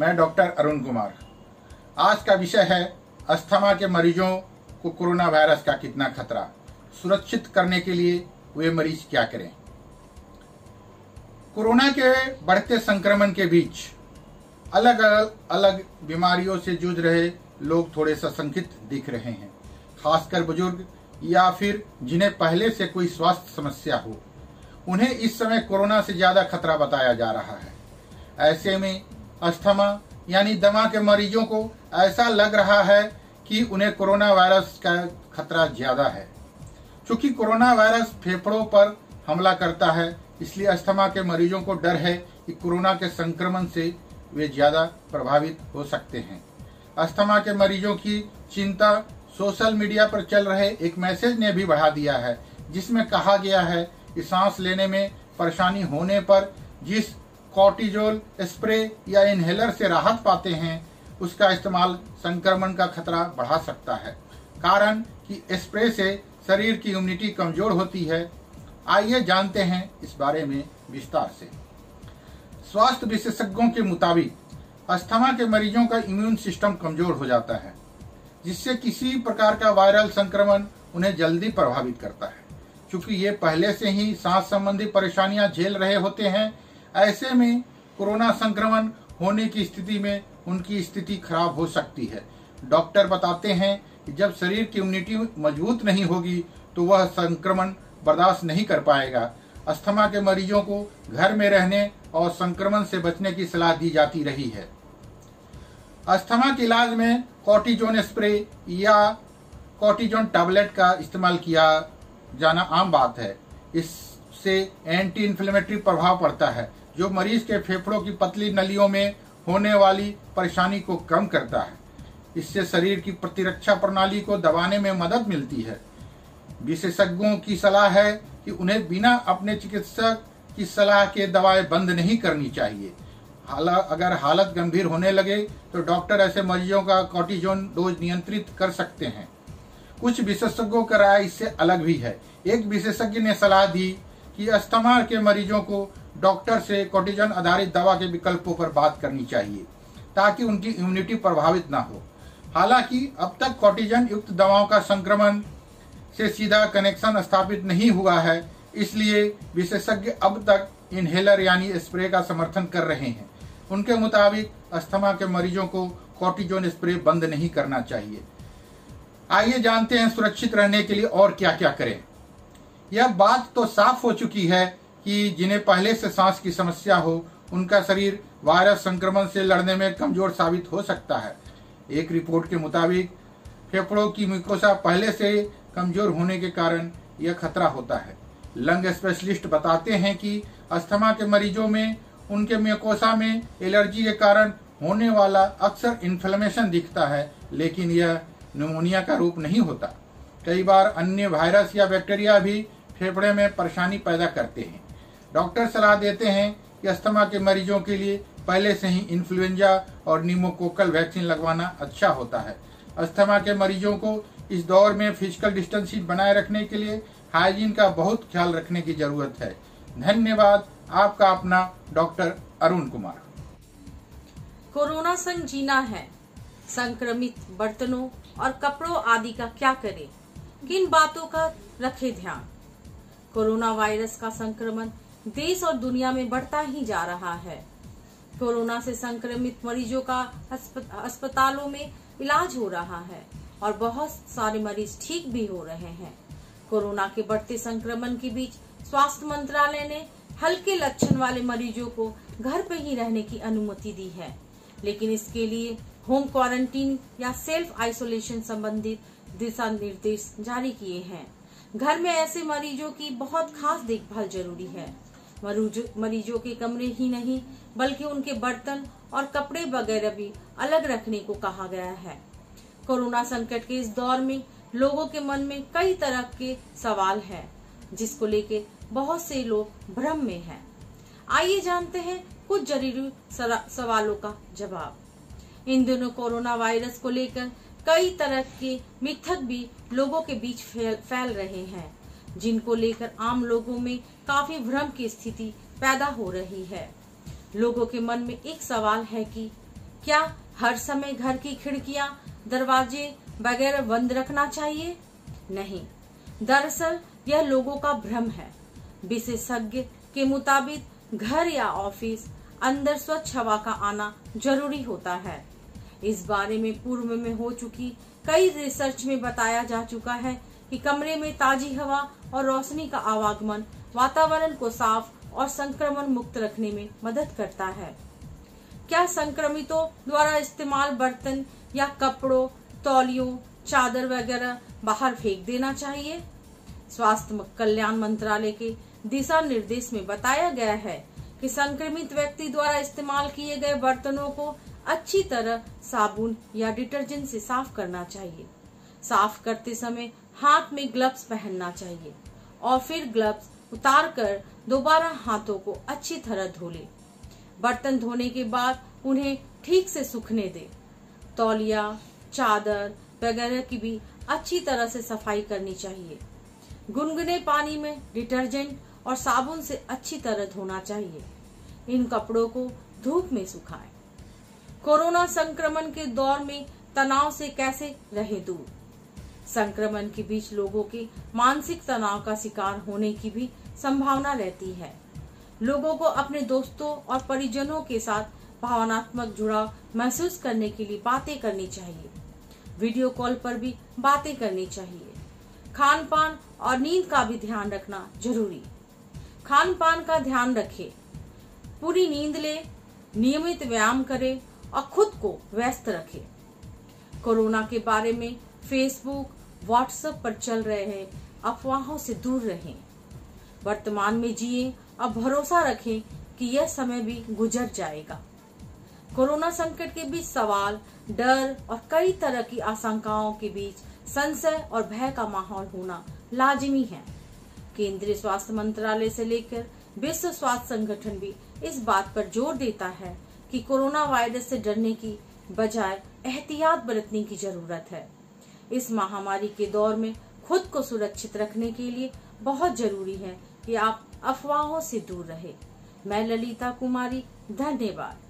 मैं डॉक्टर अरुण कुमार। आज का विषय है अस्थमा के मरीजों को कोरोना वायरस का कितना खतरा, सुरक्षित करने के लिए वे मरीज क्या करें। कोरोना के बढ़ते संक्रमण के बीच अलग अलग बीमारियों से जूझ रहे लोग थोड़े सशंकित दिख रहे हैं, खासकर बुजुर्ग या फिर जिन्हें पहले से कोई स्वास्थ्य समस्या हो। उन्हें इस समय कोरोना से ज्यादा खतरा बताया जा रहा है। ऐसे में अस्थमा यानी दमा के मरीजों को ऐसा लग रहा है कि उन्हें कोरोना वायरस का खतरा ज्यादा है। चूंकि कोरोना वायरस फेफड़ों पर हमला करता है, इसलिए अस्थमा के मरीजों को डर है कि कोरोना के संक्रमण से वे ज्यादा प्रभावित हो सकते हैं। अस्थमा के मरीजों की चिंता सोशल मीडिया पर चल रहे एक मैसेज ने भी बढ़ा दिया है, जिसमें कहा गया है कि सांस लेने में परेशानी होने पर जिस कॉर्टिजोल स्प्रे या इनहेलर से राहत पाते हैं, उसका इस्तेमाल संक्रमण का खतरा बढ़ा सकता है। कारण कि स्प्रे से शरीर की इम्यूनिटी कमजोर होती है। आइए जानते हैं इस बारे में विस्तार से। स्वास्थ्य विशेषज्ञों के मुताबिक अस्थमा के मरीजों का इम्यून सिस्टम कमजोर हो जाता है, जिससे किसी प्रकार का वायरल संक्रमण उन्हें जल्दी प्रभावित करता है। चूंकि ये पहले से ही सांस संबंधी परेशानियां झेल रहे होते हैं, ऐसे में कोरोना संक्रमण होने की स्थिति में उनकी स्थिति खराब हो सकती है। डॉक्टर बताते हैं कि जब शरीर की इम्यूनिटी मजबूत नहीं होगी तो वह संक्रमण बर्दाश्त नहीं कर पाएगा। अस्थमा के मरीजों को घर में रहने और संक्रमण से बचने की सलाह दी जाती रही है। अस्थमा के इलाज में कॉर्टिजोन स्प्रे या कॉर्टिजोन टैबलेट का इस्तेमाल किया जाना आम बात है। इससे एंटी इन्फ्लेमेटरी प्रभाव पड़ता है, जो मरीज के फेफड़ों की पतली नलियों में होने वाली परेशानी को कम करता है। इससे शरीर की प्रतिरक्षा प्रणाली को दबाने में मदद मिलती है। विशेषज्ञों की सलाह है कि उन्हें बिना अपने चिकित्सक की सलाह के दवाएं बंद नहीं करनी चाहिए। अगर हालत गंभीर होने लगे तो डॉक्टर ऐसे मरीजों का कॉर्टिजोन डोज नियंत्रित कर सकते हैं। कुछ विशेषज्ञों का राय इससे अलग भी है। एक विशेषज्ञ ने सलाह दी कि अस्थमा के मरीजों को डॉक्टर से कॉर्टिजोन आधारित दवा के विकल्पों पर बात करनी चाहिए, ताकि उनकी इम्यूनिटी प्रभावित ना हो। हालांकि अब तक कॉर्टिजोन युक्त दवाओं का संक्रमण से सीधा कनेक्शन स्थापित नहीं हुआ है, इसलिए विशेषज्ञ अब तक इनहेलर यानी स्प्रे का समर्थन कर रहे हैं। उनके मुताबिक अस्थमा के मरीजों को कॉर्टिजोन स्प्रे बंद नहीं करना चाहिए। आइए जानते हैं सुरक्षित रहने के लिए और क्या क्या करें। यह बात तो साफ हो चुकी है कि जिन्हें पहले से सांस की समस्या हो, उनका शरीर वायरस संक्रमण से लड़ने में कमजोर साबित हो सकता है। एक रिपोर्ट के मुताबिक फेफड़ों की म्यूकोसा पहले से कमजोर होने के कारण यह खतरा होता है। लंग स्पेशलिस्ट बताते हैं कि अस्थमा के मरीजों में उनके म्यूकोसा में एलर्जी के कारण होने वाला अक्सर इन्फ्लेमेशन दिखता है, लेकिन यह निमोनिया का रूप नहीं होता। कई बार अन्य वायरस या बैक्टीरिया भी फेफड़े में परेशानी पैदा करते हैं। डॉक्टर सलाह देते हैं कि अस्थमा के मरीजों के लिए पहले से ही इन्फ्लुएंजा और निमोकोकल वैक्सीन लगवाना अच्छा होता है। अस्थमा के मरीजों को इस दौर में फिजिकल डिस्टेंसिंग बनाए रखने के लिए हाइजीन का बहुत ख्याल रखने की जरूरत है। धन्यवाद। आपका अपना डॉक्टर अरुण कुमार। कोरोना संग जीना है, संक्रमित बर्तनों और कपड़ों आदि का क्या करें, किन बातों का रखें ध्यान। कोरोना वायरस का संक्रमण देश और दुनिया में बढ़ता ही जा रहा है। कोरोना से संक्रमित मरीजों का अस्पतालों में इलाज हो रहा है और बहुत सारे मरीज ठीक भी हो रहे हैं। कोरोना के बढ़ते संक्रमण के बीच स्वास्थ्य मंत्रालय ने हल्के लक्षण वाले मरीजों को घर पर ही रहने की अनुमति दी है, लेकिन इसके लिए होम क्वारंटीन या सेल्फ आइसोलेशन संबंधित दिशा निर्देश जारी किए हैं। घर में ऐसे मरीजों की बहुत खास देखभाल जरूरी है। मरीजों के कमरे ही नहीं बल्कि उनके बर्तन और कपड़े वगैरह भी अलग रखने को कहा गया है। कोरोना संकट के इस दौर में लोगों के मन में कई तरह के सवाल हैं, जिसको लेकर बहुत से लोग भ्रम में हैं। आइए जानते हैं कुछ जरूरी सवालों का जवाब। इन दिनों कोरोना वायरस को लेकर कई तरह के मिथक भी लोगों के बीच फैल रहे हैं, जिनको लेकर आम लोगों में काफी भ्रम की स्थिति पैदा हो रही है। लोगों के मन में एक सवाल है कि क्या हर समय घर की खिड़कियां, दरवाजे वगैरह बंद रखना चाहिए? नहीं, दरअसल यह लोगों का भ्रम है। विशेषज्ञ के मुताबिक घर या ऑफिस अंदर स्वच्छ हवा का आना जरूरी होता है। इस बारे में पूर्व में हो चुकी कई रिसर्च में बताया जा चुका है कि कमरे में ताजी हवा और रोशनी का आवागमन वातावरण को साफ और संक्रमण मुक्त रखने में मदद करता है। क्या संक्रमितों द्वारा इस्तेमाल बर्तन या कपड़ों, तौलियों, चादर वगैरह बाहर फेंक देना चाहिए? स्वास्थ्य कल्याण मंत्रालय के दिशा निर्देश में बताया गया है कि संक्रमित व्यक्ति द्वारा इस्तेमाल किए गए बर्तनों को अच्छी तरह साबुन या डिटर्जेंट से साफ करना चाहिए। साफ करते समय हाथ में ग्लव्स पहनना चाहिए और फिर ग्लव्स उतारकर दोबारा हाथों को अच्छी तरह धो ले। बर्तन धोने के बाद उन्हें ठीक से सूखने दे। तौलिया, चादर वगैरह की भी अच्छी तरह से सफाई करनी चाहिए। गुनगुने पानी में डिटर्जेंट और साबुन से अच्छी तरह धोना चाहिए। इन कपड़ों को धूप में सुखाएं। कोरोना संक्रमण के दौर में तनाव से कैसे रहे दूर? संक्रमण के बीच लोगों के मानसिक तनाव का शिकार होने की भी संभावना रहती है। लोगों को अपने दोस्तों और परिजनों के साथ भावनात्मक जुड़ाव महसूस करने के लिए बातें करनी चाहिए। वीडियो कॉल पर भी बातें करनी चाहिए। खान पान और नींद का भी ध्यान रखना जरूरी। खान पान का ध्यान रखें, पूरी नींद ले, नियमित व्यायाम करें और खुद को व्यस्त रखें। कोरोना के बारे में फेसबुक, व्हाट्सएप पर चल रहे अफवाहों से दूर रहें। वर्तमान में जिए और भरोसा रखें कि यह समय भी गुजर जाएगा। कोरोना संकट के बीच सवाल, डर और कई तरह की आशंकाओं के बीच संशय और भय का माहौल होना लाजिमी है। केंद्रीय स्वास्थ्य मंत्रालय से लेकर विश्व स्वास्थ्य संगठन भी इस बात पर जोर देता है कि कोरोना वायरस से डरने की बजाय एहतियात बरतने की जरूरत है। इस महामारी के दौर में खुद को सुरक्षित रखने के लिए बहुत जरूरी है कि आप अफवाहों से दूर रहें। मैं ललिता कुमारी, धन्यवाद।